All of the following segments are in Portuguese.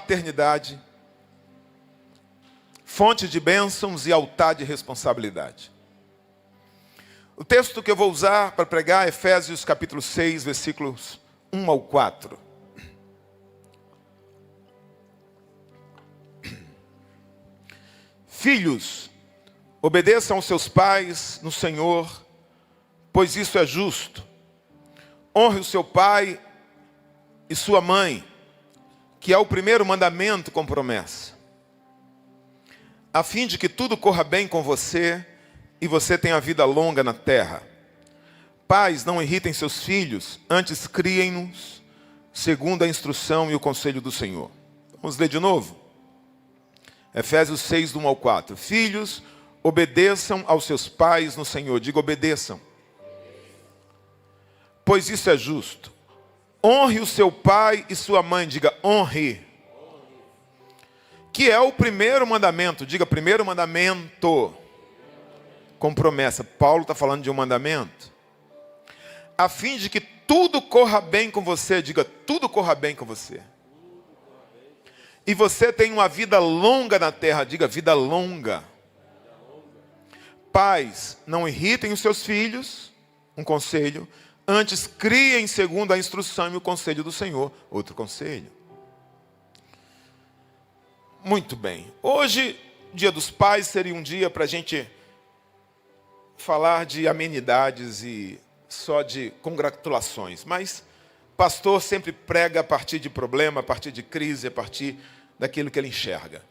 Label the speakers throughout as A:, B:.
A: paternidade, fonte de bênçãos e altar de responsabilidade. O texto que eu vou usar para pregar é Efésios capítulo 6, versículos 1 ao 4. Filhos, obedeçam aos seus pais no Senhor, pois isso é justo. Honre o seu pai e sua mãe, que é o primeiro mandamento com promessa, a fim de que tudo corra bem com você e você tenha vida longa na terra. Pais, não irritem seus filhos, antes criem-nos segundo a instrução e o conselho do Senhor. Vamos ler de novo? Efésios 6, do 1 ao 4. Filhos, obedeçam aos seus pais no Senhor. Diga, obedeçam. Pois isso é justo. Honre o seu pai e sua mãe. Diga, honre. Que é o primeiro mandamento. Diga, primeiro mandamento. Com promessa. Paulo está falando de um mandamento. A fim de que tudo corra bem com você. Diga, tudo corra bem com você. E você tem uma vida longa na terra. Diga, vida longa. Pais, não irritem os seus filhos. Um conselho. Antes, criem segundo a instrução e o conselho do Senhor. Outro conselho. Muito bem. Hoje, dia dos pais, seria um dia para a gente falar de amenidades e só de congratulações. Mas pastor sempre prega a partir de problema, a partir de crise, a partir daquilo que ele enxerga.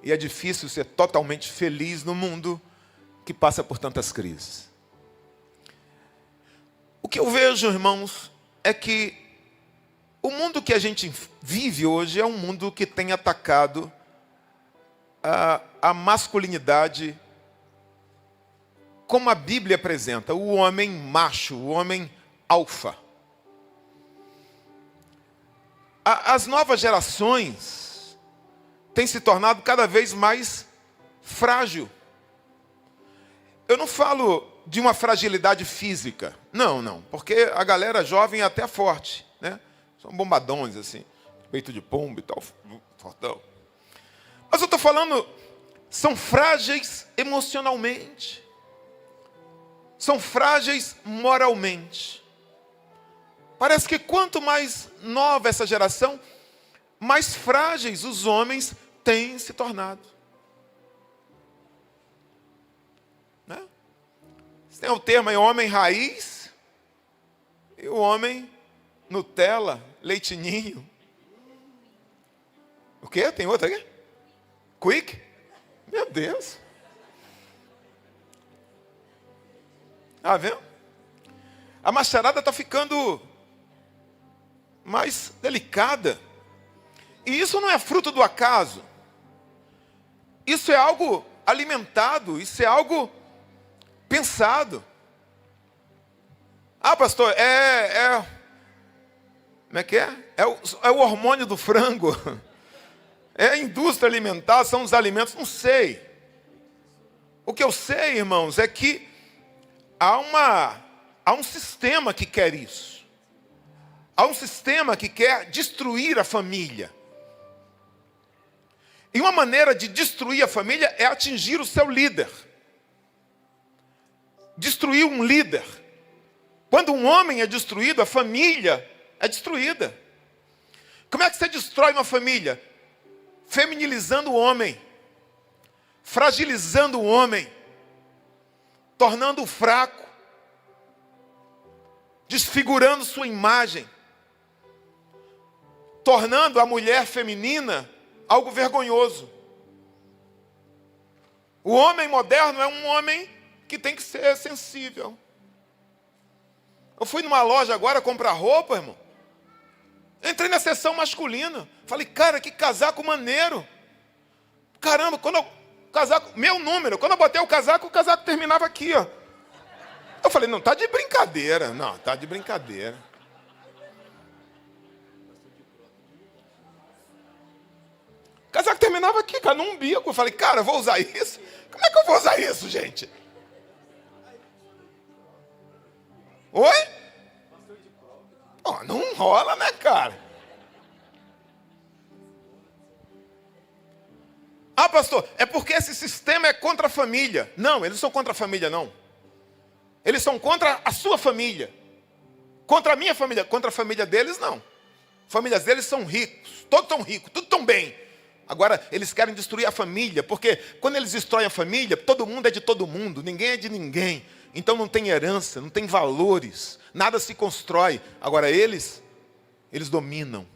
A: E é difícil ser totalmente feliz no mundo que passa por tantas crises. O que eu vejo, irmãos, é que o mundo que a gente vive hoje é um mundo que tem atacado a masculinidade como a Bíblia apresenta, o homem macho, o homem alfa. As novas gerações têm se tornado cada vez mais frágil. Eu não falo de uma fragilidade física. Não, porque a galera jovem é até forte, né? São bombadões, assim, peito de pombo e tal, fortão. Mas eu estou falando, são frágeis emocionalmente. São frágeis moralmente. Parece que quanto mais nova essa geração, mais frágeis os homens têm se tornado. Né? Você tem o termo aí, homem raiz, e o homem Nutella, leitinho. O quê? Tem outro aqui? Quick? Meu Deus. Ah, vendo? A macharada está ficando mais delicada. E isso não é fruto do acaso. Isso é algo alimentado, isso é algo pensado. Ah, pastor, como é que é? É o hormônio do frango. É a indústria alimentar, são os alimentos, não sei. O que eu sei, irmãos, é que há um sistema que quer isso. Há um sistema que quer destruir a família. E uma maneira de destruir a família é atingir o seu líder. Destruir um líder. Quando um homem é destruído, a família é destruída. Como é que você destrói uma família? Feminilizando o homem. Fragilizando o homem. Tornando-o fraco. Desfigurando sua imagem. Tornando a mulher feminina algo vergonhoso. O homem moderno é um homem que tem que ser sensível. Eu fui numa loja agora comprar roupa, irmão. Entrei na seção masculina. Falei, cara, que casaco maneiro. Caramba, meu número. Quando eu botei o casaco terminava aqui, ó. Eu falei, não, tá de brincadeira. Não, tá de brincadeira. O casaco terminava aqui, cara, no umbigo. Eu falei, cara, eu vou usar isso? Como é que eu vou usar isso, gente? Oi? Oh, não rola, né, cara? Ah, pastor, é porque esse sistema é contra a família. Não, eles são contra a família, não. Eles são contra a sua família. Contra a minha família. Contra a família deles, não. Famílias deles são ricos. Todos estão ricos, tudo tão bem. Agora, eles querem destruir a família. Porque quando eles destroem a família, todo mundo é de todo mundo. Ninguém é de ninguém. Então não tem herança, não tem valores. Nada se constrói. Agora, eles dominam.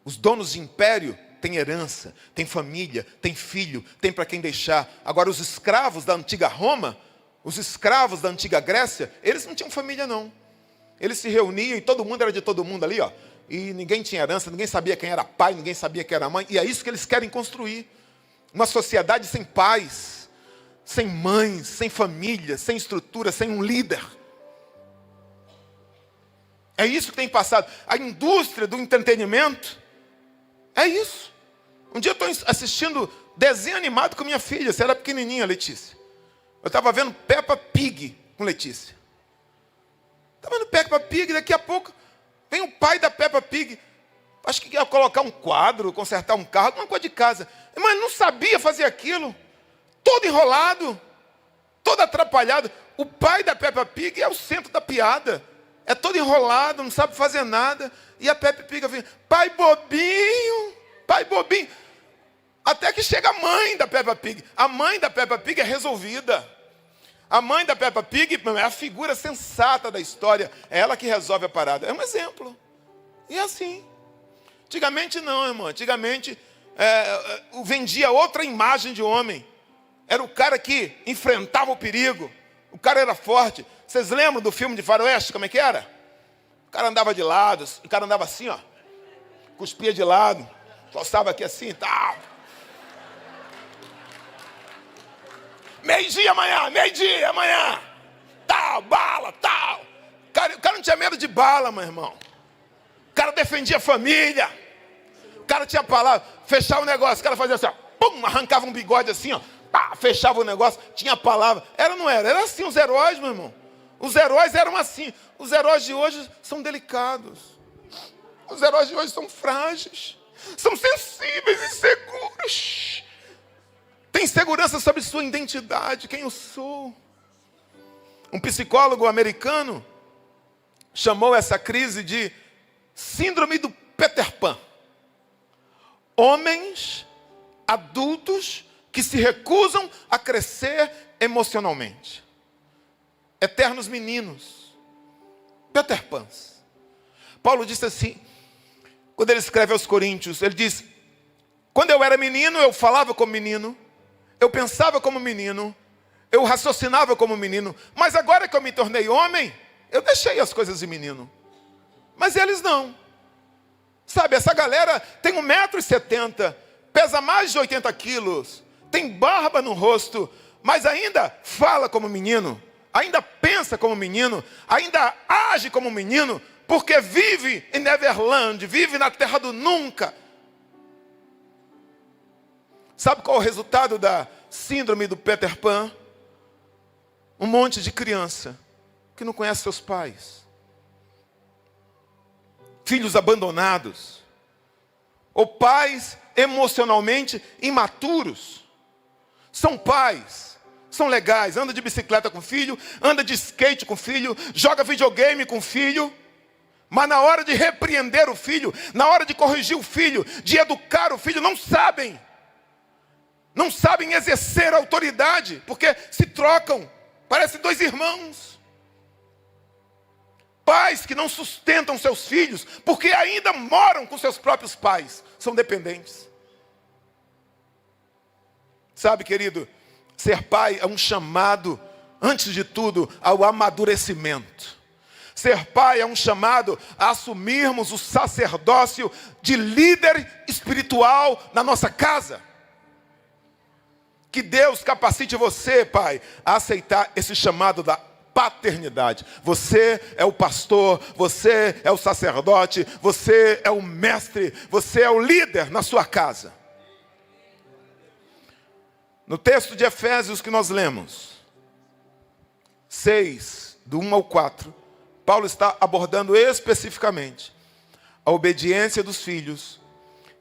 A: Os donos de império têm herança, têm família, têm filho, têm para quem deixar. Agora, os escravos da antiga Roma, os escravos da antiga Grécia, eles não tinham família, não. Eles se reuniam e todo mundo era de todo mundo ali, ó. E ninguém tinha herança, ninguém sabia quem era pai, ninguém sabia quem era mãe. E é isso que eles querem construir. Uma sociedade sem pais, sem mães, sem família, sem estrutura, sem um líder. É isso que tem passado. A indústria do entretenimento é isso. Um dia eu estou assistindo desenho animado com minha filha. Você era pequenininha, Letícia. Eu estava vendo Peppa Pig com Letícia. Estava vendo Peppa Pig, daqui a pouco vem o pai da Peppa Pig. Acho que ia colocar um quadro, consertar um carro, alguma coisa de casa. Mas não sabia fazer aquilo. Todo enrolado, todo atrapalhado. O pai da Peppa Pig é o centro da piada. É todo enrolado, não sabe fazer nada. E a Peppa Pig vem, pai bobinho, pai bobinho. Até que chega a mãe da Peppa Pig. A mãe da Peppa Pig é resolvida. A mãe da Peppa Pig é a figura sensata da história. É ela que resolve a parada. É um exemplo. E é assim. Antigamente não, irmão. Antigamente vendia outra imagem de homem. Era o cara que enfrentava o perigo. O cara era forte. Vocês lembram do filme de faroeste? Como é que era? O cara andava de lado. O cara andava assim, ó. Cuspia de lado. Forçava aqui assim e tal. Meio-dia amanhã. Tal, bala, tal. O cara não tinha medo de bala, meu irmão. O cara defendia a família. O cara tinha palavra. Fechava o negócio. O cara fazia assim, ó. Pum, arrancava um bigode assim, ó. Pá, fechava o negócio. Tinha palavra. Era ou não era? Era assim os heróis, meu irmão. Os heróis eram assim. Os heróis de hoje são delicados. Os heróis de hoje são frágeis. São sensíveis e seguros. Tem segurança sobre sua identidade, quem eu sou. Um psicólogo americano chamou essa crise de síndrome do Peter Pan. Homens adultos que se recusam a crescer emocionalmente. Eternos meninos. Peter Pans. Paulo disse assim, quando ele escreve aos Coríntios, ele diz, quando eu era menino, eu falava como menino, eu pensava como menino, eu raciocinava como menino, mas agora que eu me tornei homem, eu deixei as coisas de menino. Mas eles não. Sabe, essa galera tem 1,70 m, pesa mais de 80 quilos, tem barba no rosto, mas ainda fala como menino, ainda pensa como menino, ainda age como menino, porque vive em Neverland, vive na terra do nunca. Sabe qual é o resultado da síndrome do Peter Pan? Um monte de criança que não conhece seus pais. Filhos abandonados. Ou pais emocionalmente imaturos. São pais, são legais, anda de bicicleta com o filho, anda de skate com o filho, joga videogame com o filho. Mas na hora de repreender o filho, na hora de corrigir o filho, de educar o filho, não sabem. Não sabem exercer autoridade, porque se trocam, parecem dois irmãos. Pais que não sustentam seus filhos, porque ainda moram com seus próprios pais, são dependentes. Sabe, querido, ser pai é um chamado, antes de tudo, ao amadurecimento. Ser pai é um chamado a assumirmos o sacerdócio de líder espiritual na nossa casa. Que Deus capacite você, pai, a aceitar esse chamado da paternidade. Você é o pastor, você é o sacerdote, você é o mestre, você é o líder na sua casa. No texto de Efésios que nós lemos, 6, do 1 ao 4, Paulo está abordando especificamente a obediência dos filhos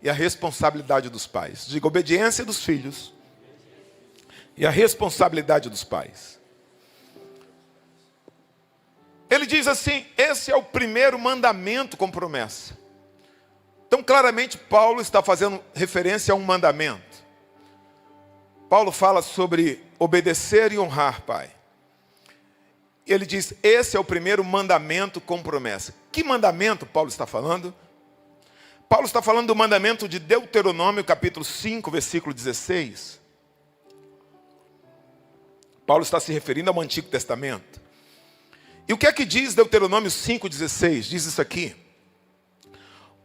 A: e a responsabilidade dos pais. Diga, obediência dos filhos e a responsabilidade dos pais. Ele diz assim, esse é o primeiro mandamento com promessa. Então, claramente, Paulo está fazendo referência a um mandamento. Paulo fala sobre obedecer e honrar, pai. Ele diz, esse é o primeiro mandamento com promessa. Que mandamento Paulo está falando? Paulo está falando do mandamento de Deuteronômio, capítulo 5, versículo 16. Paulo está se referindo ao Antigo Testamento. E o que é que diz Deuteronômio 5, 16? Diz isso aqui.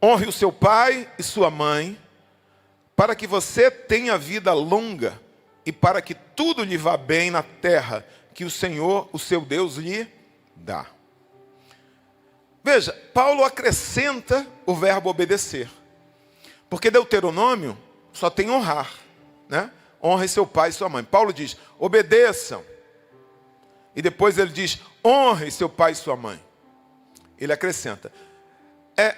A: Honre o seu pai e sua mãe, para que você tenha vida longa e para que tudo lhe vá bem na terra que o Senhor, o seu Deus, lhe dá. Veja, Paulo acrescenta o verbo obedecer. Porque Deuteronômio só tem honrar, né? Honre seu pai e sua mãe. Paulo diz, obedeçam. E depois ele diz, honre seu pai e sua mãe. Ele acrescenta.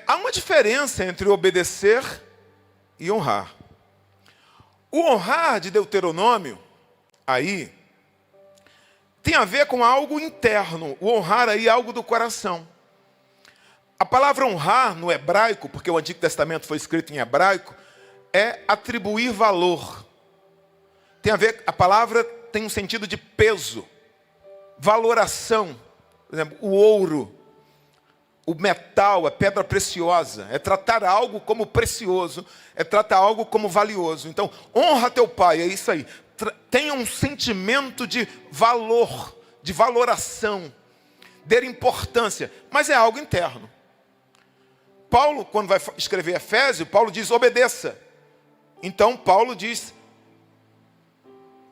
A: Há uma diferença entre obedecer e honrar. O honrar de Deuteronômio, aí, tem a ver com algo interno. O honrar aí é algo do coração. A palavra honrar no hebraico, porque o Antigo Testamento foi escrito em hebraico, é atribuir valor. Tem a ver, a palavra tem um sentido de peso, valoração. Por exemplo, o ouro, o metal, a pedra preciosa. É tratar algo como precioso, é tratar algo como valioso. Então, honra teu pai, é isso aí. Tenha um sentimento de valor, de valoração, de importância, mas é algo interno. Paulo, quando vai escrever Efésios, Paulo diz, obedeça. Então, Paulo diz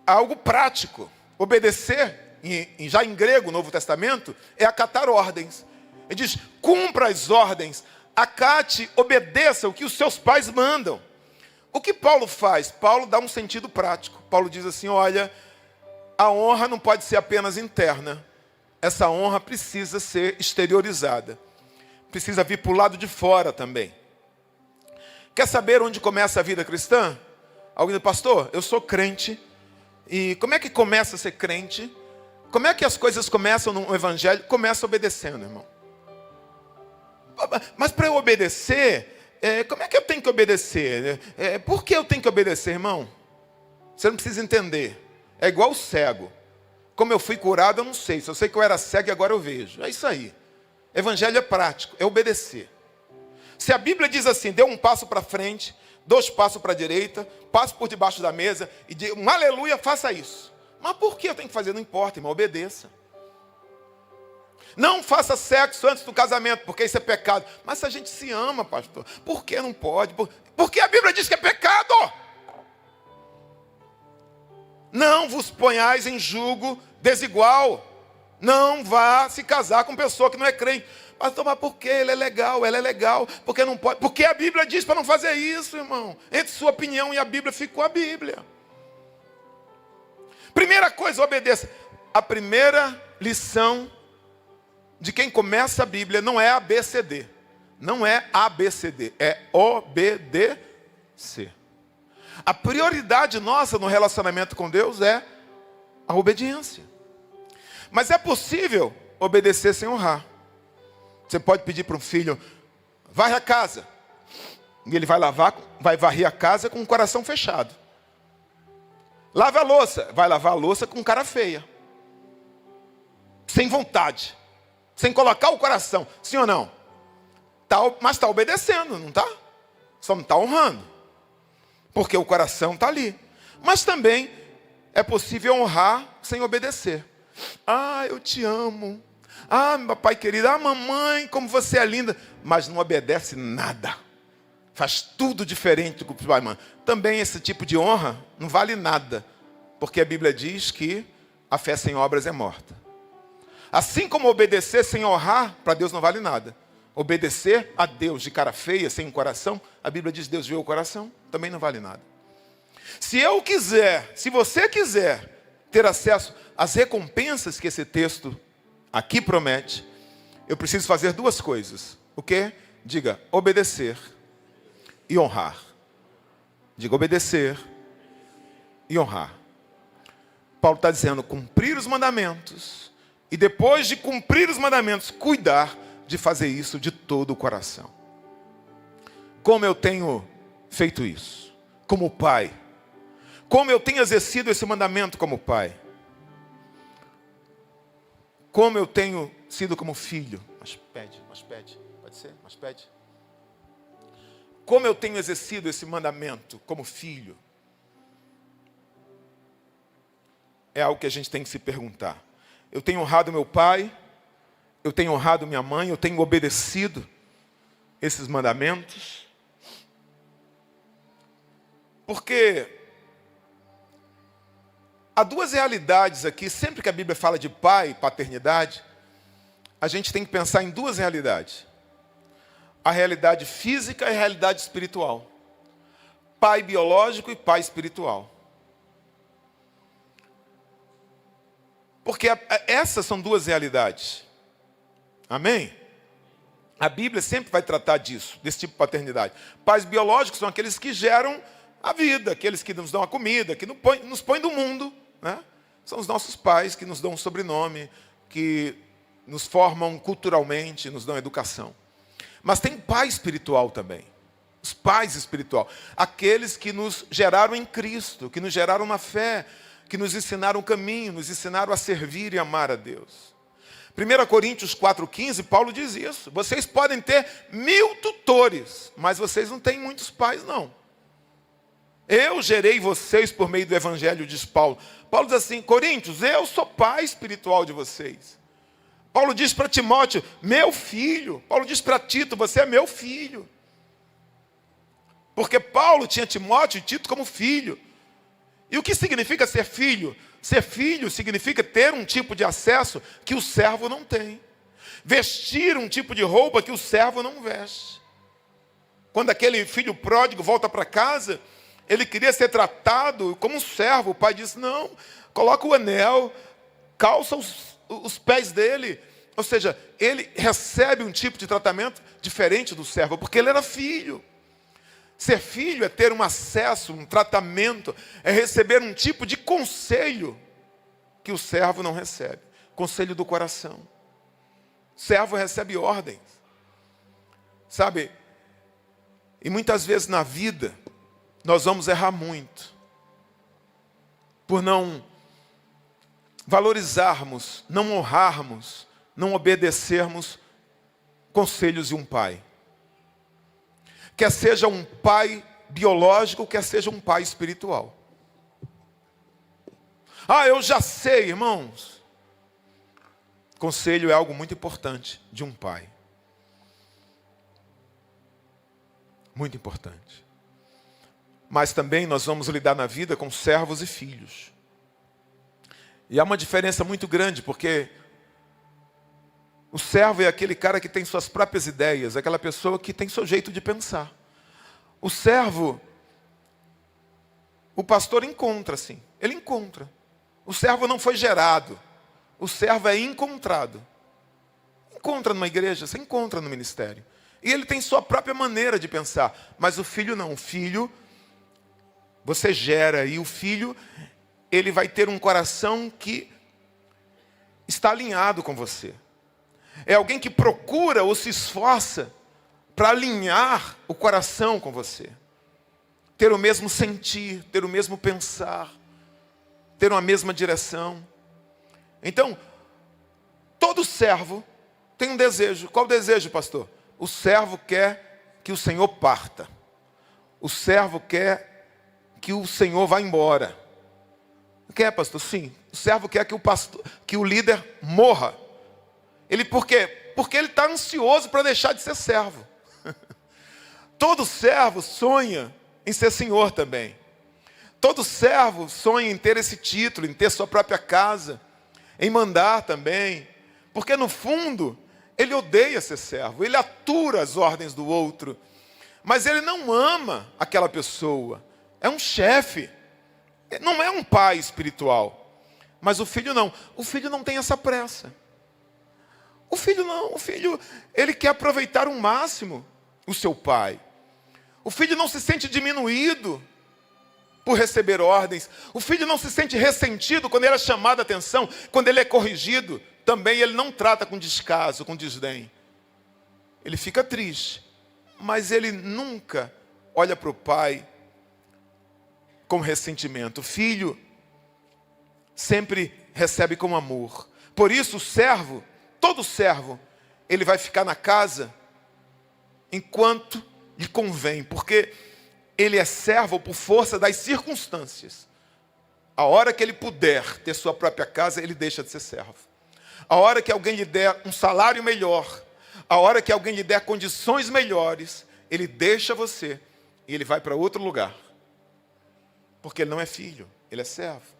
A: algo prático. Obedecer, já em grego, Novo Testamento, é acatar ordens. Ele diz, cumpra as ordens, acate, obedeça o que os seus pais mandam. O que Paulo faz? Paulo dá um sentido prático. Paulo diz assim, olha, a honra não pode ser apenas interna. Essa honra precisa ser exteriorizada. Precisa vir para o lado de fora também. Quer saber onde começa a vida cristã? Alguém diz, pastor, eu sou crente. E como é que começa a ser crente? Como é que as coisas começam no evangelho? Começa obedecendo, irmão. Mas para eu obedecer, como é que eu tenho que obedecer? Por que eu tenho que obedecer, irmão? Você não precisa entender. É igual o cego. Como eu fui curado, eu não sei. Só sei que eu era cego e agora eu vejo. É isso aí. Evangelho é prático, é obedecer. Se a Bíblia diz assim, dê um passo para frente, 2 passos para a direita, passo por debaixo da mesa e diga um aleluia, faça isso. Mas por que eu tenho que fazer? Não importa, irmão, obedeça. Não faça sexo antes do casamento, porque isso é pecado. Mas se a gente se ama, pastor, por que não pode? Porque a Bíblia diz que é pecado. Não vos ponhais em julgo desigual. Não vá se casar com pessoa que não é crente. Pastor, mas por que? Ele é legal, ela é legal. Porque não pode? Porque a Bíblia diz para não fazer isso, irmão. Entre sua opinião e a Bíblia, ficou a Bíblia. Primeira coisa, obedeça. A primeira lição de quem começa a Bíblia não é ABCD. Não é ABCD, é obedecer. A prioridade nossa no relacionamento com Deus é a obediência. Mas é possível obedecer sem honrar. Você pode pedir para um filho, varre a casa. E ele vai varrer a casa com o coração fechado. Lava a louça. Vai lavar a louça com cara feia. Sem vontade. Sem colocar o coração. Sim ou não? Mas está obedecendo, não está? Só não está honrando. Porque o coração está ali. Mas também é possível honrar sem obedecer. Ah, eu te amo. Ah, meu pai querido. Ah, mamãe, como você é linda. Mas não obedece nada. Faz tudo diferente do que o pai manda. Também esse tipo de honra não vale nada. Porque a Bíblia diz que a fé sem obras é morta. Assim como obedecer sem honrar, para Deus não vale nada. Obedecer a Deus de cara feia, sem um coração, a Bíblia diz Deus vê o coração, também não vale nada. Se você quiser ter acesso às recompensas que esse texto aqui promete, eu preciso fazer 2 coisas. O quê? Diga, obedecer e honrar. Diga obedecer e honrar. Paulo está dizendo cumprir os mandamentos e depois de cumprir os mandamentos, cuidar de fazer isso de todo o coração. Como eu tenho feito isso? Como pai. Como eu tenho exercido esse mandamento como pai. Como eu tenho sido como filho. Mas pede. Pode ser? Mas pede. Como eu tenho exercido esse mandamento como filho. É algo que a gente tem que se perguntar. Eu tenho honrado meu pai, eu tenho honrado minha mãe, eu tenho obedecido esses mandamentos. Porque há duas realidades aqui, sempre que a Bíblia fala de pai, paternidade, a gente tem que pensar em duas realidades. A realidade física e a realidade espiritual. Pai biológico e pai espiritual. Porque essas são duas realidades. Amém? A Bíblia sempre vai tratar disso, desse tipo de paternidade. Pais biológicos são aqueles que geram a vida, aqueles que nos dão a comida, que nos põem do mundo, né? São os nossos pais que nos dão um sobrenome, que nos formam culturalmente, nos dão educação. Mas tem pai espiritual também. Os pais espirituais. Aqueles que nos geraram em Cristo, que nos geraram na fé, que nos ensinaram o caminho, nos ensinaram a servir e amar a Deus. 1 Coríntios 4,15, Paulo diz isso. Vocês podem ter 1000 tutores, mas vocês não têm muitos pais, não. Eu gerei vocês por meio do Evangelho, diz Paulo. Paulo diz assim, Coríntios, eu sou pai espiritual de vocês. Paulo diz para Timóteo, meu filho. Paulo diz para Tito, você é meu filho. Porque Paulo tinha Timóteo e Tito como filho. E o que significa ser filho? Ser filho significa ter um tipo de acesso que o servo não tem. Vestir um tipo de roupa que o servo não veste. Quando aquele filho pródigo volta para casa, ele queria ser tratado como um servo. O pai disse, não, coloca o anel, calça os pés dele. Ou seja, ele recebe um tipo de tratamento diferente do servo, porque ele era filho. Ser filho é ter um acesso, um tratamento, é receber um tipo de conselho que o servo não recebe. Conselho do coração. O servo recebe ordens. Sabe? E muitas vezes na vida, nós vamos errar muito. Por não valorizarmos, não honrarmos, não obedecermos conselhos de um pai. Quer seja um pai biológico, quer seja um pai espiritual. Ah, eu já sei, irmãos. Conselho é algo muito importante de um pai. Muito importante. Mas também nós vamos lidar na vida com servos e filhos. E há uma diferença muito grande, porque o servo é aquele cara que tem suas próprias ideias, aquela pessoa que tem seu jeito de pensar. O servo, o pastor encontra, sim. Ele encontra. O servo não foi gerado. O servo é encontrado. Encontra numa igreja, você encontra no ministério. E ele tem sua própria maneira de pensar. Mas o filho não. O filho, você gera. E o filho, ele vai ter um coração que está alinhado com você. É alguém que procura ou se esforça para alinhar o coração com você. Ter o mesmo sentir, ter o mesmo pensar, ter uma mesma direção. Então, todo servo tem um desejo. Qual o desejo, pastor? O servo quer que o Senhor parta. O servo quer que o Senhor vá embora. Quer, pastor? Sim. O servo quer que o líder morra. Ele por quê? Porque ele está ansioso para deixar de ser servo. Todo servo sonha em ser senhor também. Todo servo sonha em ter esse título, em ter sua própria casa, em mandar também. Porque no fundo, ele odeia ser servo, ele atura as ordens do outro. Mas ele não ama aquela pessoa. É um chefe. Não é um pai espiritual. Mas o filho não. O filho não tem essa pressa. O filho não, o filho, ele quer aproveitar o máximo o seu pai. O filho não se sente diminuído por receber ordens. O filho não se sente ressentido quando ele é chamado a atenção, quando ele é corrigido. Também ele não trata com descaso, com desdém. Ele fica triste, mas ele nunca olha para o pai com ressentimento. O filho sempre recebe com amor. Por isso o servo, todo servo, ele vai ficar na casa enquanto lhe convém, porque ele é servo por força das circunstâncias. A hora que ele puder ter sua própria casa, ele deixa de ser servo. A hora que alguém lhe der um salário melhor, a hora que alguém lhe der condições melhores, ele deixa você e ele vai para outro lugar. Porque ele não é filho, ele é servo.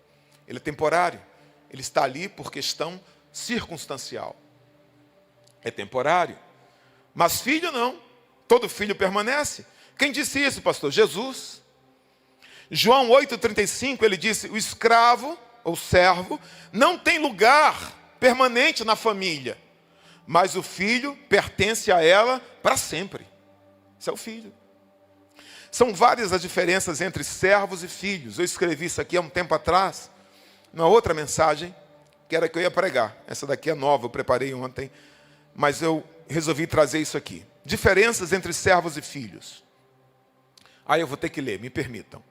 A: Ele é temporário. Ele está ali por questão circunstancial. É temporário. Mas filho não. Todo filho permanece. Quem disse isso, pastor? Jesus. João 8,35, ele disse: o escravo, ou servo, não tem lugar permanente na família, mas o filho pertence a ela para sempre. Esse é o filho. São várias as diferenças entre servos e filhos. Eu escrevi isso aqui há um tempo atrás, numa outra mensagem, que era que eu ia pregar. Essa daqui é nova, eu preparei ontem, mas eu resolvi trazer isso aqui. Diferenças entre servos e filhos. Aí eu vou ter que ler, me permitam.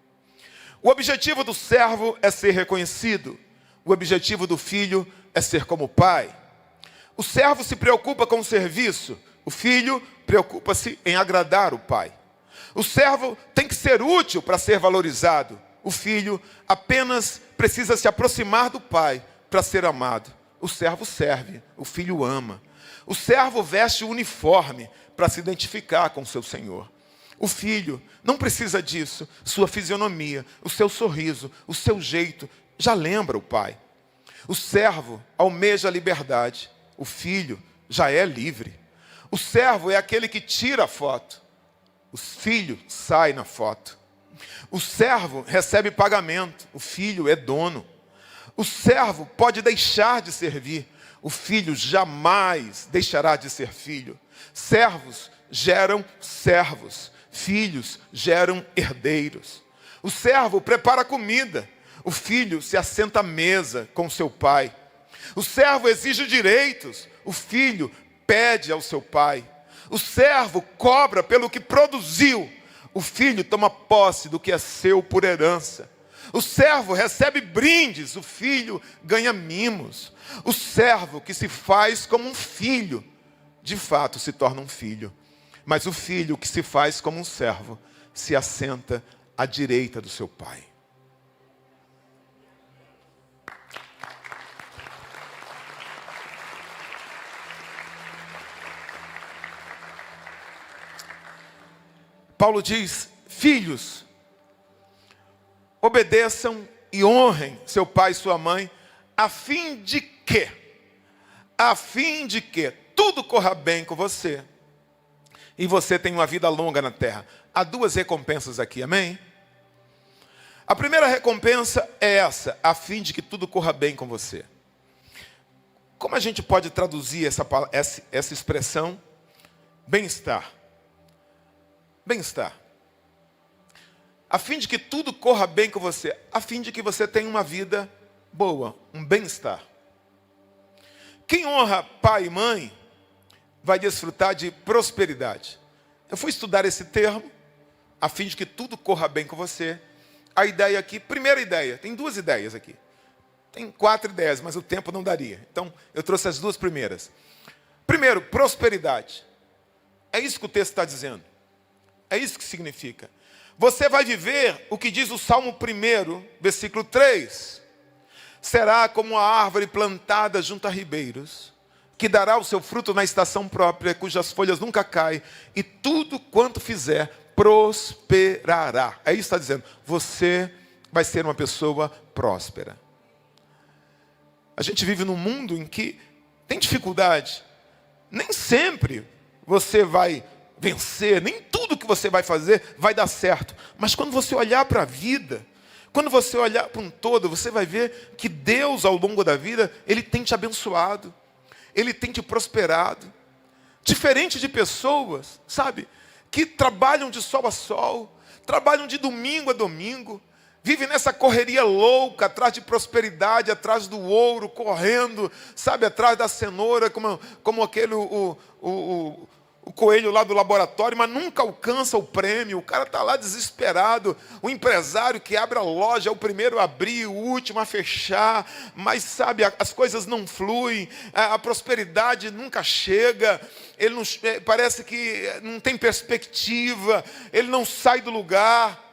A: O objetivo do servo é ser reconhecido. O objetivo do filho é ser como o pai. O servo se preocupa com o serviço. O filho preocupa-se em agradar o pai. O servo tem que ser útil para ser valorizado. O filho apenas precisa se aproximar do pai para ser amado. O servo serve, o filho ama. O servo veste o uniforme para se identificar com seu senhor. O filho não precisa disso. Sua fisionomia, o seu sorriso, o seu jeito já lembra o pai. O servo almeja a liberdade. O filho já é livre. O servo é aquele que tira a foto. O filho sai na foto. O servo recebe pagamento. O filho é dono. O servo pode deixar de servir. O filho jamais deixará de ser filho. Servos geram servos. Filhos geram herdeiros. O servo prepara comida. O filho se assenta à mesa com seu pai. O servo exige direitos. O filho pede ao seu pai. O servo cobra pelo que produziu. O filho toma posse do que é seu por herança. O servo recebe brindes. O filho ganha mimos. O servo que se faz como um filho, de fato se torna um filho. Mas o filho que se faz como um servo, se assenta à direita do seu pai. Paulo diz: filhos, obedeçam e honrem seu pai e sua mãe, a fim de que tudo corra bem com você e você tenha uma vida longa na terra. Há duas recompensas aqui, amém? A primeira recompensa é essa: a fim de que tudo corra bem com você. Como a gente pode traduzir essa expressão? Bem-estar. Bem-estar. A fim de que tudo corra bem com você. A fim de que você tenha uma vida boa, um bem-estar. Quem honra pai e mãe vai desfrutar de prosperidade. Eu fui estudar esse termo, a fim de que tudo corra bem com você. A ideia aqui, primeira ideia, tem duas ideias aqui. Tem 4 ideias, mas o tempo não daria. Então, eu trouxe as duas primeiras. Primeiro, prosperidade. É isso que o texto está dizendo. É isso que significa. Você vai viver o que diz o Salmo 1, versículo 3. Será como a árvore plantada junto a ribeiros, que dará o seu fruto na estação própria, cujas folhas nunca caem, e tudo quanto fizer prosperará. É isso que está dizendo. Você vai ser uma pessoa próspera. A gente vive num mundo em que tem dificuldade. Nem sempre você vai vencer, nem tudo que você vai fazer vai dar certo. Mas quando você olhar para a vida, quando você olhar para um todo, você vai ver que Deus, ao longo da vida, Ele tem te abençoado. Ele tem te prosperado. Diferente de pessoas, sabe, que trabalham de sol a sol, trabalham de domingo a domingo, vive nessa correria louca, atrás de prosperidade, atrás do ouro, correndo, sabe, atrás da cenoura, como aquele, o coelho lá do laboratório, mas nunca alcança o prêmio. O cara está lá desesperado. O empresário que abre a loja é o primeiro a abrir, o último a fechar, mas sabe, as coisas não fluem, a prosperidade nunca chega, ele não, parece que não tem perspectiva, ele não sai do lugar.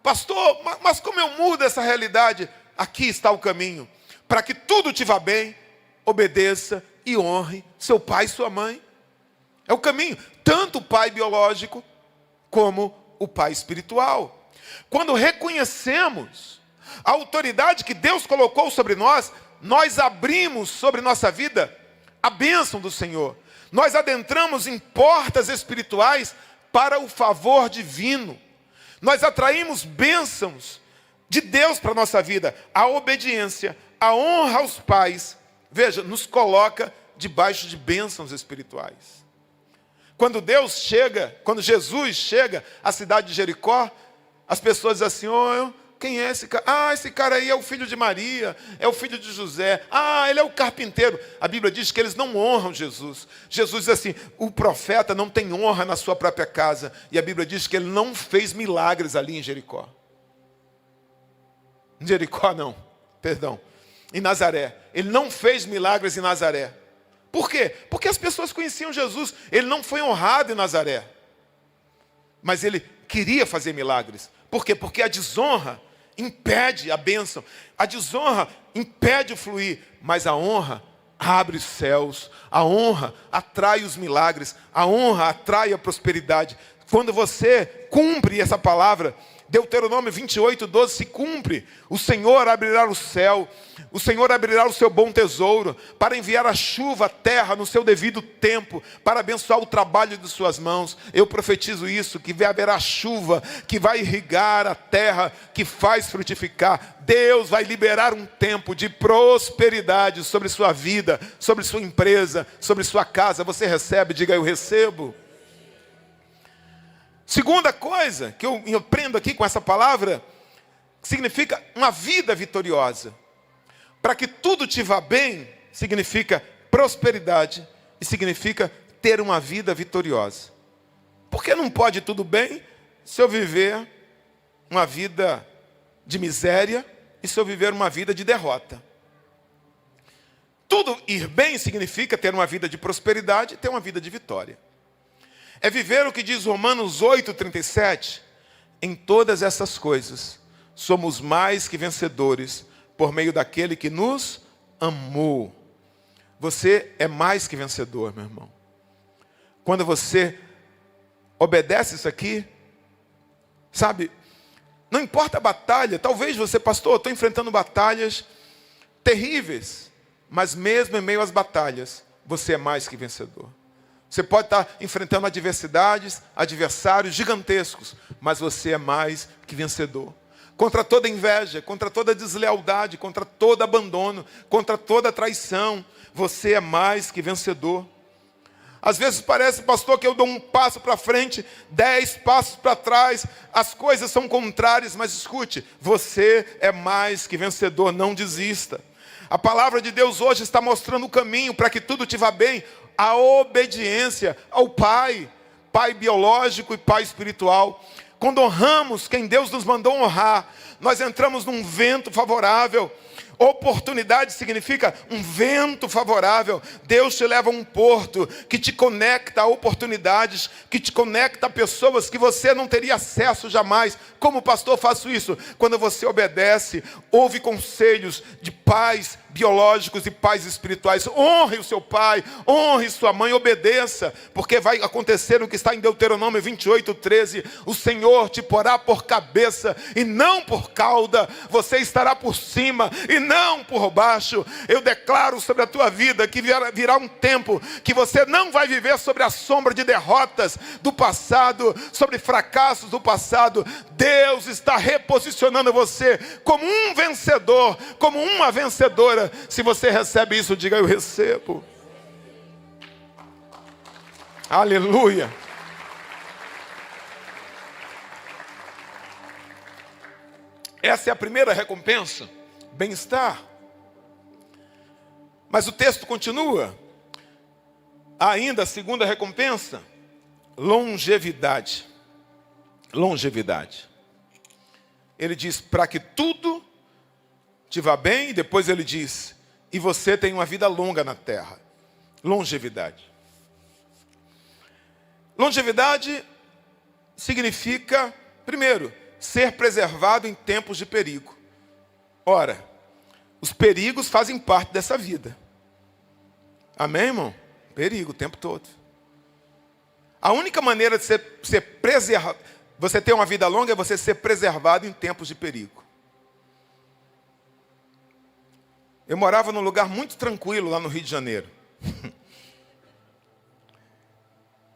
A: Pastor, mas como eu mudo essa realidade? Aqui está o caminho. Para que tudo te vá bem, obedeça e honre seu pai e sua mãe. É o caminho. Tanto o pai biológico, como o pai espiritual. Quando reconhecemos a autoridade que Deus colocou sobre nós, nós abrimos sobre nossa vida a bênção do Senhor. Nós adentramos em portas espirituais para o favor divino. Nós atraímos bênçãos de Deus para a nossa vida. A obediência, a honra aos pais, veja, nos coloca debaixo de bênçãos espirituais. Quando Jesus chega à cidade de Jericó, as pessoas dizem assim: oh, quem é esse cara? Ah, esse cara aí é o filho de Maria, é o filho de José. Ah, ele é o carpinteiro. A Bíblia diz que eles não honram Jesus. Jesus diz assim: o profeta não tem honra na sua própria casa. E a Bíblia diz que ele não fez milagres ali em Jericó. Em Jericó não, perdão. Em Nazaré. Ele não fez milagres em Nazaré. Por quê? Porque as pessoas conheciam Jesus. Ele não foi honrado em Nazaré. Mas ele queria fazer milagres. Por quê? Porque a desonra impede a bênção. A desonra impede o fluir. Mas a honra abre os céus. A honra atrai os milagres. A honra atrai a prosperidade. Quando você cumpre essa palavra, Deuteronômio 28:12 se cumpre. O Senhor abrirá o céu, o Senhor abrirá o seu bom tesouro, para enviar a chuva à terra no seu devido tempo, para abençoar o trabalho de suas mãos. Eu profetizo isso, que haverá chuva, que vai irrigar a terra, que faz frutificar. Deus vai liberar um tempo de prosperidade sobre sua vida, sobre sua empresa, sobre sua casa. Você recebe? Diga: eu recebo. Segunda coisa que eu aprendo aqui com essa palavra, significa uma vida vitoriosa. Para que tudo te vá bem, significa prosperidade e significa ter uma vida vitoriosa. Porque não pode tudo bem se eu viver uma vida de miséria e se eu viver uma vida de derrota. Tudo ir bem significa ter uma vida de prosperidade e ter uma vida de vitória. É viver o que diz Romanos 8:37. Em todas essas coisas, somos mais que vencedores, por meio daquele que nos amou. Você é mais que vencedor, meu irmão. Quando você obedece isso aqui, sabe, não importa a batalha. Talvez você, pastor, eu estou enfrentando batalhas terríveis, mas mesmo em meio às batalhas, você é mais que vencedor. Você pode estar enfrentando adversidades, adversários gigantescos, mas você é mais que vencedor. Contra toda inveja, contra toda deslealdade, contra todo abandono, contra toda traição, você é mais que vencedor. Às vezes parece, pastor, que eu dou um passo para frente, 10 passos para trás, as coisas são contrárias, mas escute, você é mais que vencedor, não desista. A palavra de Deus hoje está mostrando o caminho para que tudo te vá bem. A obediência ao Pai, Pai biológico e Pai espiritual. Quando honramos quem Deus nos mandou honrar, nós entramos num vento favorável. Oportunidade significa um vento favorável. Deus te leva a um porto que te conecta a oportunidades, que te conecta a pessoas que você não teria acesso jamais. Como pastor, faço isso? Quando você obedece, ouve conselhos de pais biológicos e pais espirituais. Honre o seu pai, honre sua mãe, obedeça, porque vai acontecer o que está em Deuteronômio 28:13. O Senhor te porá por cabeça e não por cauda. Você estará por cima e não por baixo. Eu declaro sobre a tua vida que virá um tempo que você não vai viver sobre a sombra de derrotas do passado, sobre fracassos do passado. Deus está reposicionando você como um vencedor, como uma vencedora. Se você recebe isso, diga: eu recebo. Aleluia. Essa é a primeira recompensa, bem-estar. Mas o texto continua. Ainda a segunda recompensa, longevidade. Longevidade. Ele diz, para que tudo te vá bem, e depois ele diz, e você tem uma vida longa na terra. Longevidade. Longevidade significa, primeiro, ser preservado em tempos de perigo. Ora, os perigos fazem parte dessa vida. Amém, irmão? Perigo o tempo todo. A única maneira de ser preservado, você ter uma vida longa, é você ser preservado em tempos de perigo. Eu morava num lugar muito tranquilo lá no Rio de Janeiro.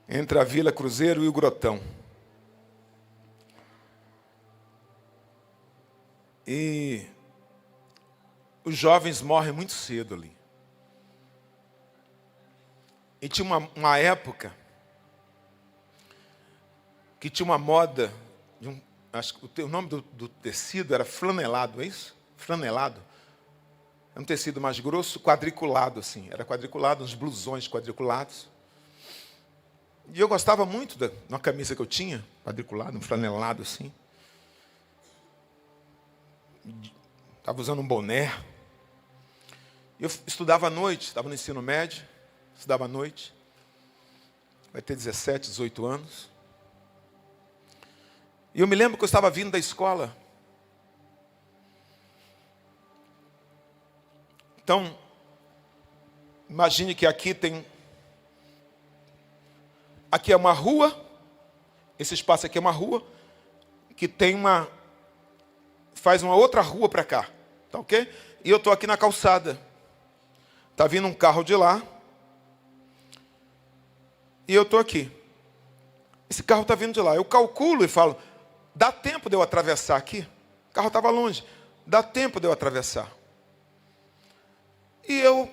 A: Entre a Vila Cruzeiro e o Grotão. E os jovens morrem muito cedo ali. E tinha uma época que tinha uma moda, acho que o nome do tecido era flanelado, é isso? Flanelado. É um tecido mais grosso, quadriculado assim. Era quadriculado, uns blusões quadriculados. E eu gostava muito de uma camisa que eu tinha, quadriculado, um flanelado assim. Estava usando um boné. Eu estudava à noite, estava no ensino médio, estudava à noite. Vai ter 17, 18 anos. E eu me lembro que eu estava vindo da escola. Então, imagine que aqui é uma rua, esse espaço aqui é uma rua, que tem faz uma outra rua para cá, tá ok? E eu estou aqui na calçada. Está vindo um carro de lá, e eu estou aqui. Esse carro está vindo de lá. Eu calculo e falo, dá tempo de eu atravessar aqui? O carro estava longe. Dá tempo de eu atravessar. E eu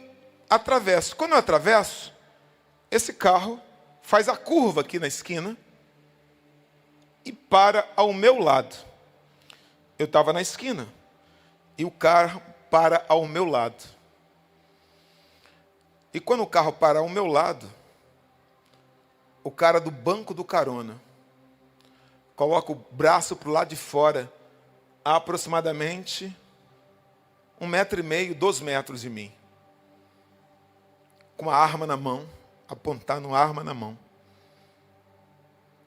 A: atravesso. Quando eu atravesso, esse carro faz a curva aqui na esquina e para ao meu lado. Eu estava na esquina e o carro para ao meu lado. E quando o carro para ao meu lado, o cara do banco do carona coloca o braço para o lado de fora, a aproximadamente 1,5 metro, 2 metros de mim. Com a arma na mão, apontando uma arma na mão.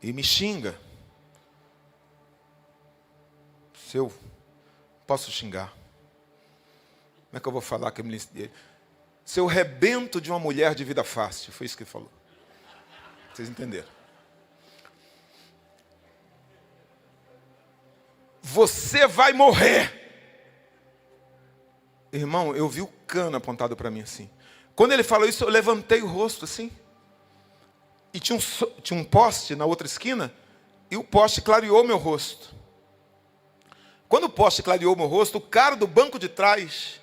A: E me xinga. Se eu posso xingar. Como é que eu vou falar que eu me disse dele? Seu rebento de uma mulher de vida fácil. Foi isso que ele falou. Vocês entenderam? Você vai morrer. Irmão, eu vi o cano apontado para mim assim. Quando ele falou isso, eu levantei o rosto assim. E tinha um poste na outra esquina. E o poste clareou meu rosto. Quando o poste clareou meu rosto, o cara do banco de trás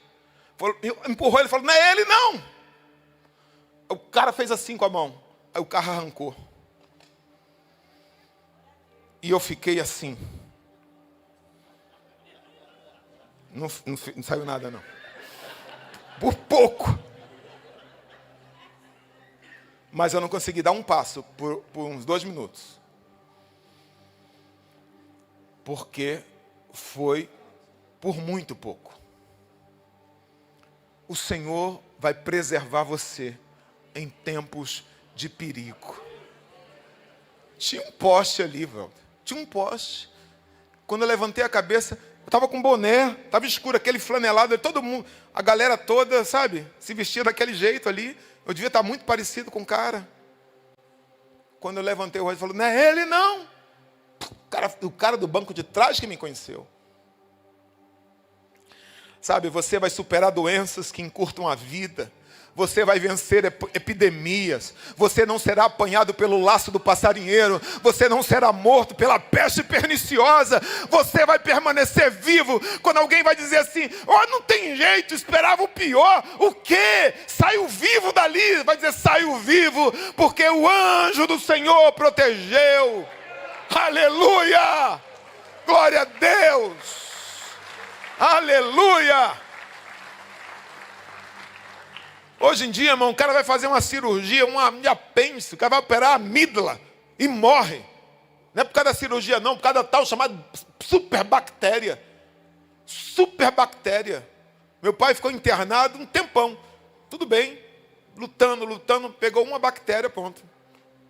A: empurrou ele e falou, não é ele não. O cara fez assim com a mão. Aí o carro arrancou. E eu fiquei assim. Não saiu nada não. Por pouco. Mas eu não consegui dar um passo por uns 2 minutos. Porque foi por muito pouco. O Senhor vai preservar você em tempos de perigo. Tinha um poste ali, velho. Tinha um poste. Quando eu levantei a cabeça, eu estava com boné, estava escuro, aquele flanelado, todo mundo, a galera toda, sabe, se vestia daquele jeito ali. Eu devia estar muito parecido com o cara. Quando eu levantei o rosto, ele falou, não é ele não. O cara do banco de trás que me conheceu. Sabe, você vai superar doenças que encurtam a vida. Você vai vencer epidemias. Você não será apanhado pelo laço do passarinheiro. Você não será morto pela peste perniciosa. Você vai permanecer vivo. Quando alguém vai dizer assim, não tem jeito, esperava o pior. O quê? Saiu vivo dali. Vai dizer, saiu vivo, porque o anjo do Senhor protegeu. Aleluia! Glória a Deus! Aleluia! Hoje em dia, irmão, o cara vai fazer uma cirurgia, de apêndice, o cara vai operar a amígdala e morre. Não é por causa da cirurgia não, por causa da tal chamada superbactéria. Superbactéria. Meu pai ficou internado um tempão. Tudo bem, lutando, pegou uma bactéria, ponto.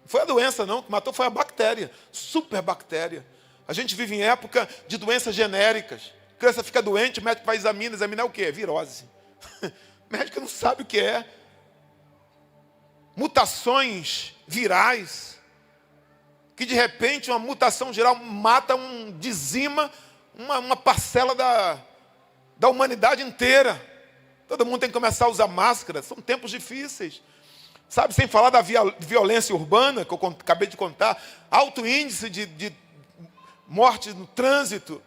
A: Não foi a doença não, o que matou foi a bactéria. Superbactéria. A gente vive em época de doenças genéricas. A criança fica doente, o médico vai examinar é o quê? Virose. O médico não sabe o que é. Mutações virais. Que de repente uma mutação geral dizima uma parcela da humanidade inteira. Todo mundo tem que começar a usar máscara. São tempos difíceis. Sabe, sem falar da violência urbana, que eu acabei de contar. Alto índice de morte no trânsito.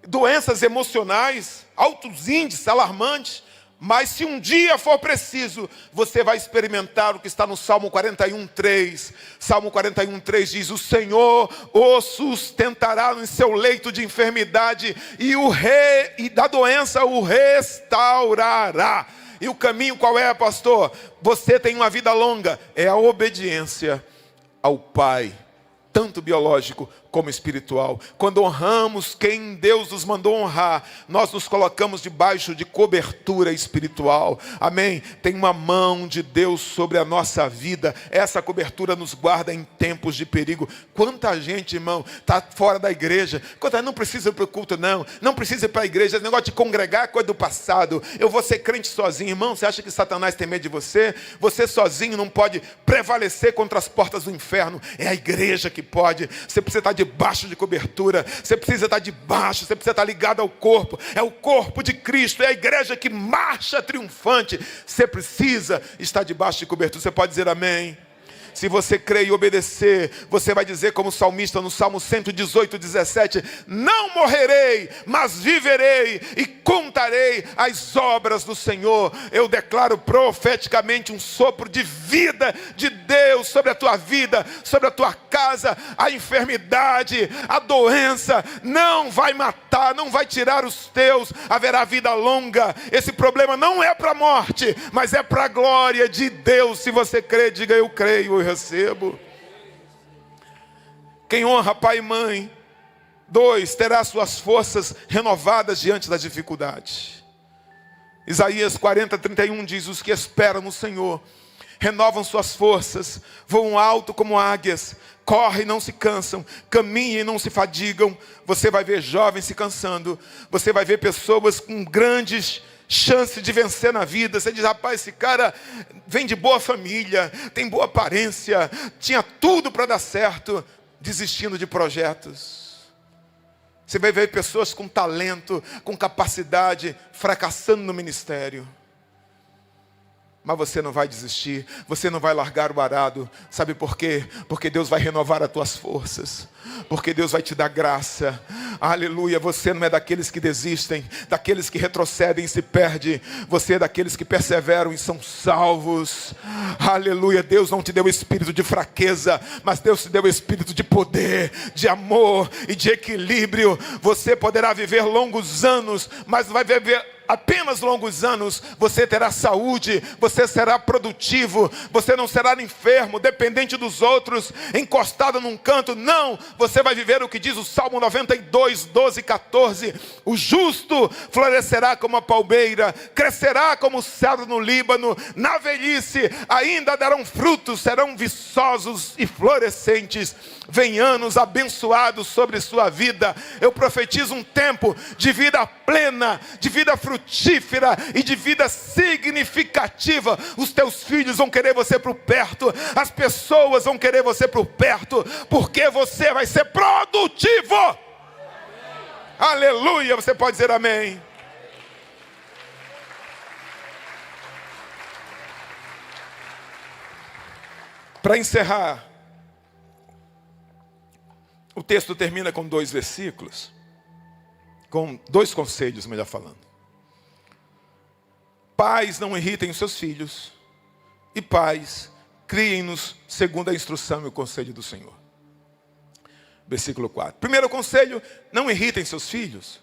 A: Doenças emocionais, altos índices alarmantes, mas se um dia for preciso, você vai experimentar o que está no Salmo 41:3. Salmo 41:3 diz: o Senhor o sustentará no seu leito de enfermidade e da doença o restaurará. E o caminho qual é, pastor? Você tem uma vida longa, é a obediência ao Pai, tanto biológico como espiritual. Quando honramos quem Deus nos mandou honrar, nós nos colocamos debaixo de cobertura espiritual. Amém? Tem uma mão de Deus sobre a nossa vida. Essa cobertura nos guarda em tempos de perigo. Quanta gente, irmão, está fora da igreja. Não precisa ir para o culto, não. Não precisa ir para a igreja. Esse negócio de congregar é coisa do passado. Eu vou ser crente sozinho. Irmão, você acha que Satanás tem medo de você? Você sozinho não pode prevalecer contra as portas do inferno. É a igreja que pode. Você precisa estar debaixo de cobertura, você precisa estar debaixo, você precisa estar ligado ao corpo, é o corpo de Cristo, é a igreja que marcha triunfante, você precisa estar debaixo de cobertura. Você pode dizer amém? Se você crer e obedecer, você vai dizer como salmista no Salmo 118:17: não morrerei, mas viverei e contarei as obras do Senhor. Eu declaro profeticamente um sopro de vida de Deus sobre a tua vida, sobre a tua casa. A enfermidade, a doença não vai matar, não vai tirar os teus. Haverá vida longa. Esse problema não é para a morte, mas é para a glória de Deus. Se você crê, diga: eu creio, eu recebo. Quem honra pai e mãe, 2, terá suas forças renovadas diante da dificuldade. Isaías 40:31 diz: os que esperam no Senhor renovam suas forças, voam alto como águias, correm e não se cansam, caminham e não se fadigam. Você vai ver jovens se cansando, você vai ver pessoas com grandes chance de vencer na vida. Você diz: rapaz, esse cara vem de boa família, tem boa aparência, tinha tudo para dar certo, desistindo de projetos. Você vai ver pessoas com talento, com capacidade, fracassando no ministério. Mas você não vai desistir, você não vai largar o arado. Sabe por quê? Porque Deus vai renovar as tuas forças, porque Deus vai te dar graça. Aleluia. Você não é daqueles que desistem, daqueles que retrocedem e se perdem. Você é daqueles que perseveram e são salvos. Aleluia. Deus não te deu espírito de fraqueza, mas Deus te deu espírito de poder, de amor e de equilíbrio. Você poderá viver longos anos, mas vai viver apenas longos anos. Você terá saúde, você será produtivo, você não será enfermo, dependente dos outros, encostado num canto. Não, você vai viver o que diz o Salmo 92:12-14: o justo florescerá como a palmeira, crescerá como o cedro no Líbano, na velhice ainda darão frutos, serão viçosos e florescentes. Vem anos abençoados sobre sua vida. Eu profetizo um tempo de vida plena, de vida frutífera e de vida significativa. Os teus filhos vão querer você por perto, as pessoas vão querer você por perto, porque você vai ser produtivo. Aleluia. Você pode dizer amém? Para encerrar, o texto termina com 2 versículos, com 2 conselhos, melhor falando. Pais, não irritem os seus filhos, e pais, criem-nos segundo a instrução e o conselho do Senhor. Versículo 4. Primeiro conselho, não irritem seus filhos.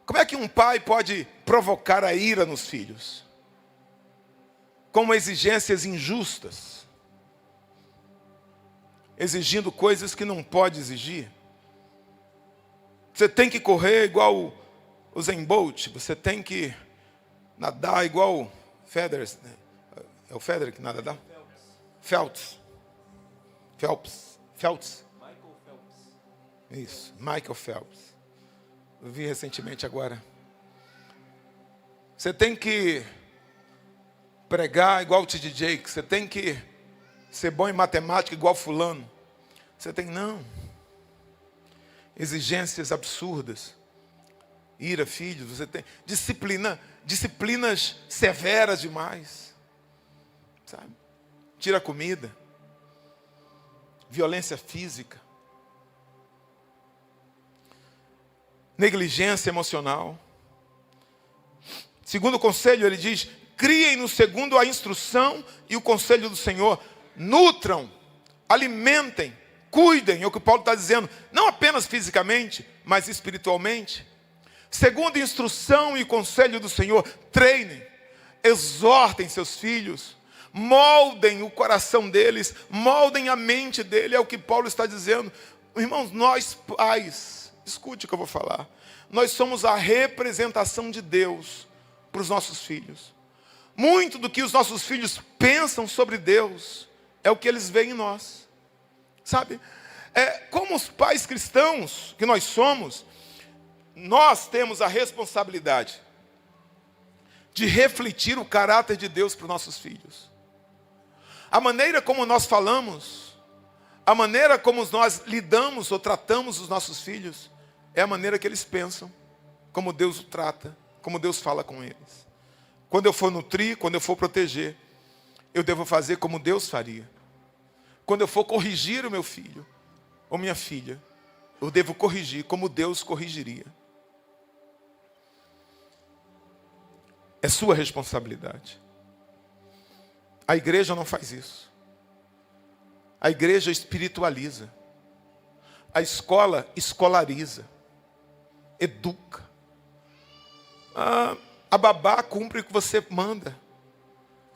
A: Como é que um pai pode provocar a ira nos filhos? Com exigências injustas. Exigindo coisas que não pode exigir. Você tem que correr igual o Usain Bolt. Você tem que nadar igual o Federer. É o Federer que nada? Phelps.
B: Michael Phelps.
A: Isso, Michael Phelps. Eu vi recentemente agora. Você tem que pregar igual o T.D. Jakes. Você tem que ser bom em matemática igual fulano. Você tem, não. Exigências absurdas. Ira, filhos, você tem disciplinas severas demais. Sabe? Tira a comida. Violência física. Negligência emocional. Segundo conselho, ele diz: criem-no segundo a instrução e o conselho do Senhor. Nutram, alimentem, cuidem, é o que Paulo está dizendo. Não apenas fisicamente, mas espiritualmente. Segundo a instrução e conselho do Senhor, treinem, exortem seus filhos. Moldem o coração deles, moldem a mente dele, é o que Paulo está dizendo. Irmãos, nós pais, escute o que eu vou falar. Nós somos a representação de Deus para os nossos filhos. Muito do que os nossos filhos pensam sobre Deus é o que eles veem em nós. Sabe? Como os pais cristãos que nós somos, nós temos a responsabilidade de refletir o caráter de Deus para os nossos filhos. A maneira como nós falamos, a maneira como nós lidamos ou tratamos os nossos filhos, é a maneira que eles pensam, como Deus o trata, como Deus fala com eles. Quando eu for nutrir, quando eu for proteger, eu devo fazer como Deus faria. Quando eu for corrigir o meu filho ou minha filha, eu devo corrigir como Deus corrigiria. É sua responsabilidade. A igreja não faz isso. A igreja espiritualiza. A escola escolariza. Educa. A babá cumpre o que você manda.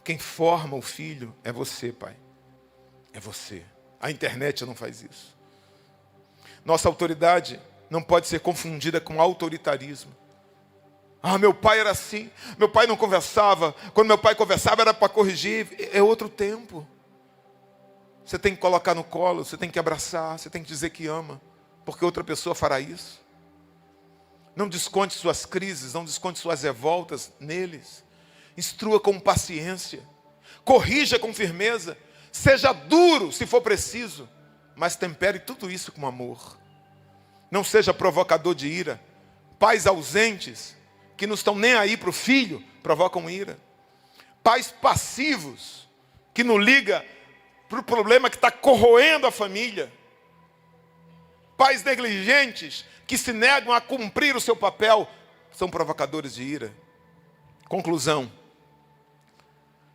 A: Quem forma o filho é você, pai. É você. A internet não faz isso. Nossa autoridade não pode ser confundida com autoritarismo. Meu pai era assim, meu pai não conversava, quando meu pai conversava era para corrigir, é outro tempo. Você tem que colocar no colo, você tem que abraçar, você tem que dizer que ama, porque outra pessoa fará isso. Não desconte suas crises, não desconte suas revoltas neles. Instrua com paciência, corrija com firmeza, seja duro se for preciso, mas tempere tudo isso com amor. Não seja provocador de ira. Pais ausentes, que não estão nem aí para o filho, provocam ira. Pais passivos, que não ligam para o problema que está corroendo a família. Pais negligentes, que se negam a cumprir o seu papel, são provocadores de ira. Conclusão.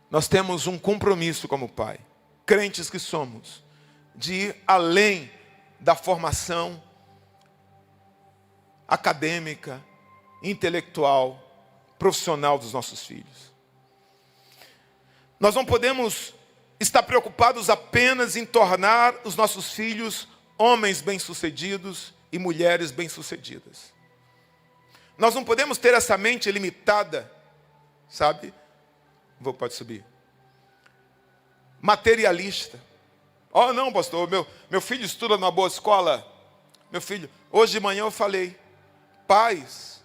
A: Nós temos um compromisso como pai, crentes que somos, de ir além da formação acadêmica, intelectual, profissional dos nossos filhos. Nós não podemos estar preocupados apenas em tornar os nossos filhos homens bem-sucedidos e mulheres bem-sucedidas. Nós não podemos ter essa mente limitada, sabe? Pode subir. Materialista. Não, pastor, meu filho estuda numa boa escola. Meu filho, hoje de manhã eu falei, pais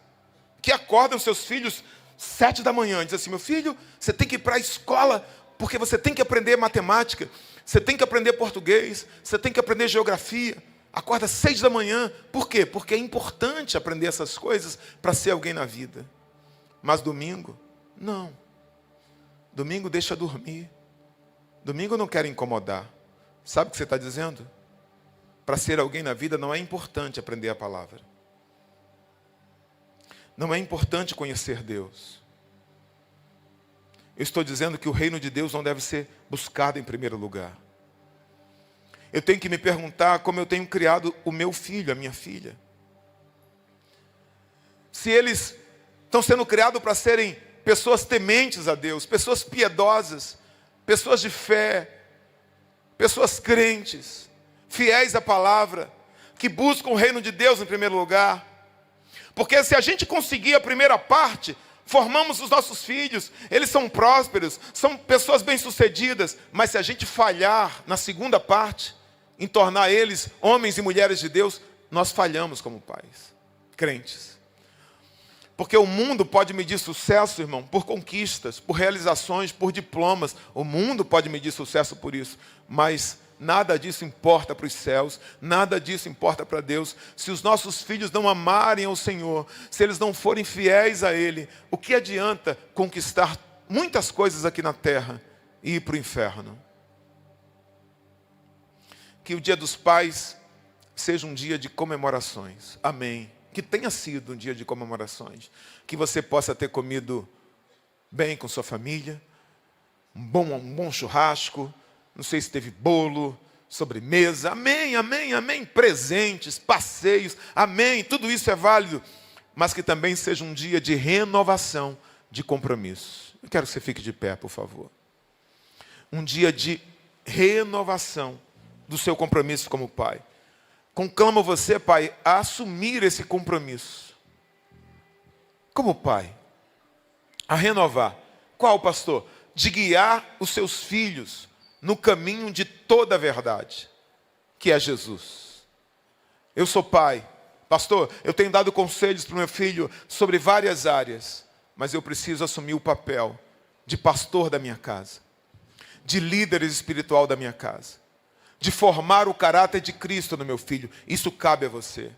A: que acordam seus filhos 7 da manhã, diz assim: meu filho, você tem que ir para a escola, porque você tem que aprender matemática, você tem que aprender português, você tem que aprender geografia. Acorda 6 da manhã. Por quê? Porque é importante aprender essas coisas para ser alguém na vida. Mas domingo, não. Domingo deixa dormir. Domingo não quero incomodar. Sabe o que você está dizendo? Para ser alguém na vida não é importante aprender a palavra. Não é importante conhecer Deus. Eu estou dizendo que o reino de Deus não deve ser buscado em primeiro lugar. Eu tenho que me perguntar como eu tenho criado o meu filho, a minha filha. Se eles estão sendo criados para serem pessoas tementes a Deus, pessoas piedosas, pessoas de fé, pessoas crentes, fiéis à palavra, que buscam o reino de Deus em primeiro lugar. Porque se a gente conseguir a primeira parte, formamos os nossos filhos, eles são prósperos, são pessoas bem-sucedidas. Mas se a gente falhar na segunda parte, em tornar eles homens e mulheres de Deus, nós falhamos como pais, crentes. Porque o mundo pode medir sucesso, irmão, por conquistas, por realizações, por diplomas. O mundo pode medir sucesso por isso, mas nada disso importa para os céus, nada disso importa para Deus. Se os nossos filhos não amarem ao Senhor, se eles não forem fiéis a Ele, o que adianta conquistar muitas coisas aqui na terra e ir para o inferno? Que o Dia dos Pais seja um dia de comemorações. Amém. Que tenha sido um dia de comemorações. Que você possa ter comido bem com sua família, um bom churrasco, não sei se teve bolo, sobremesa, amém, amém, amém, presentes, passeios, amém, tudo isso é válido, mas que também seja um dia de renovação, de compromisso. Eu quero que você fique de pé, por favor. Um dia de renovação do seu compromisso como pai. Conclamo você, pai, a assumir esse compromisso. Como pai, a renovar. Qual, pastor? De guiar os seus filhos no caminho de toda a verdade, que é Jesus. Eu sou pai. Pastor, eu tenho dado conselhos para o meu filho sobre várias áreas, mas eu preciso assumir o papel de pastor da minha casa, de líder espiritual da minha casa, de formar o caráter de Cristo no meu filho. Isso cabe a você.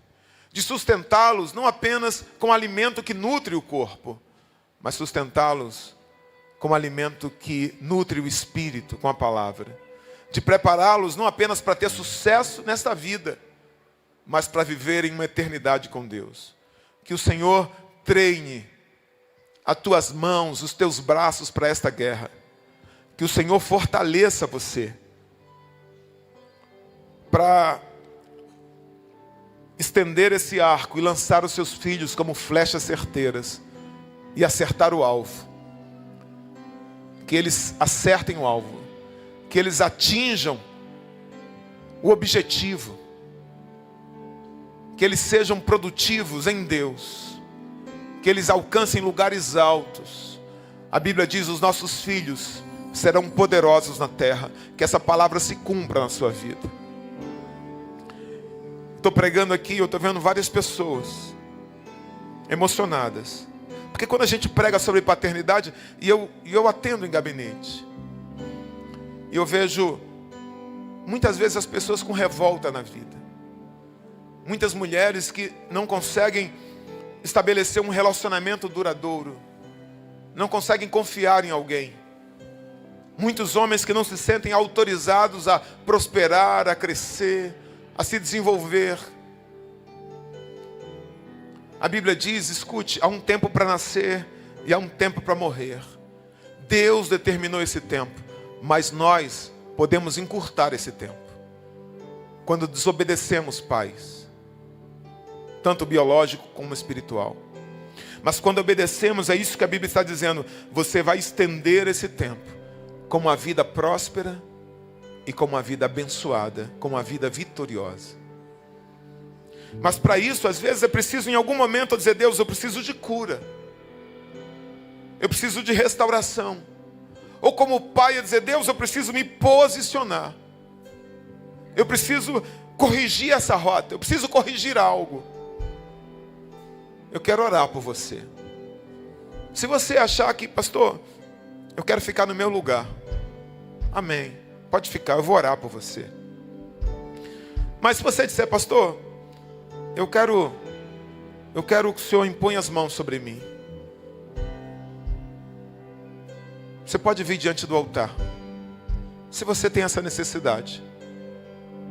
A: De sustentá-los não apenas com alimento que nutre o corpo, mas sustentá-los com alimento que nutre o espírito, com a palavra. De prepará-los não apenas para ter sucesso nesta vida, mas para viver em uma eternidade com Deus. Que o Senhor treine as tuas mãos, os teus braços para esta guerra. Que o Senhor fortaleça você para estender esse arco e lançar os seus filhos como flechas certeiras e acertar o alvo. Que eles acertem o alvo, que eles atinjam o objetivo, que eles sejam produtivos em Deus, que eles alcancem lugares altos. A Bíblia diz: os nossos filhos serão poderosos na terra. Que essa palavra se cumpra na sua vida. Estou pregando aqui, eu estou vendo várias pessoas emocionadas. Porque quando a gente prega sobre paternidade, e eu atendo em gabinete, e eu vejo muitas vezes as pessoas com revolta na vida. Muitas mulheres que não conseguem estabelecer um relacionamento duradouro, não conseguem confiar em alguém. Muitos homens que não se sentem autorizados a prosperar, a crescer, a se desenvolver. A Bíblia diz, escute, há um tempo para nascer e há um tempo para morrer. Deus determinou esse tempo, mas nós podemos encurtar esse tempo. Quando desobedecemos pais, tanto biológico como espiritual. Mas quando obedecemos, é isso que a Bíblia está dizendo, você vai estender esse tempo com uma vida próspera e com uma vida abençoada, com uma vida vitoriosa. Mas para isso, às vezes, é preciso em algum momento dizer: Deus, eu preciso de cura. Eu preciso de restauração. Ou como pai, dizer: Deus, eu preciso me posicionar. Eu preciso corrigir essa rota. Eu preciso corrigir algo. Eu quero orar por você. Se você achar que, pastor, eu quero ficar no meu lugar, amém, pode ficar, eu vou orar por você. Mas se você disser: pastor, eu quero que o Senhor imponha as mãos sobre mim, você pode vir diante do altar. Se você tem essa necessidade,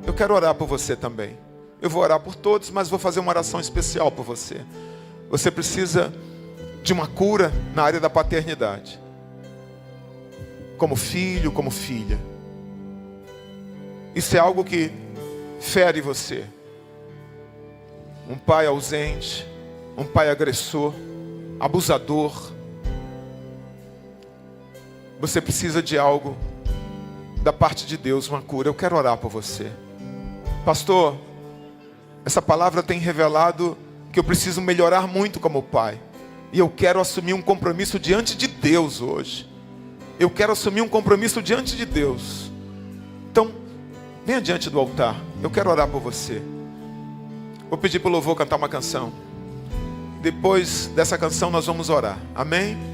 A: eu quero orar por você também. Eu vou orar por todos, mas vou fazer uma oração especial por você. Você precisa de uma cura na área da paternidade, como filho, como filha. Isso é algo que fere você. Um pai ausente, um pai agressor, abusador. Você precisa de algo da parte de Deus, uma cura. Eu quero orar por você. Pastor, essa palavra tem revelado que eu preciso melhorar muito como pai. E eu quero assumir um compromisso diante de Deus hoje. Eu quero assumir um compromisso diante de Deus. Então, venha diante do altar. Eu quero orar por você. Vou pedir para o louvor cantar uma canção. Depois dessa canção nós vamos orar. Amém?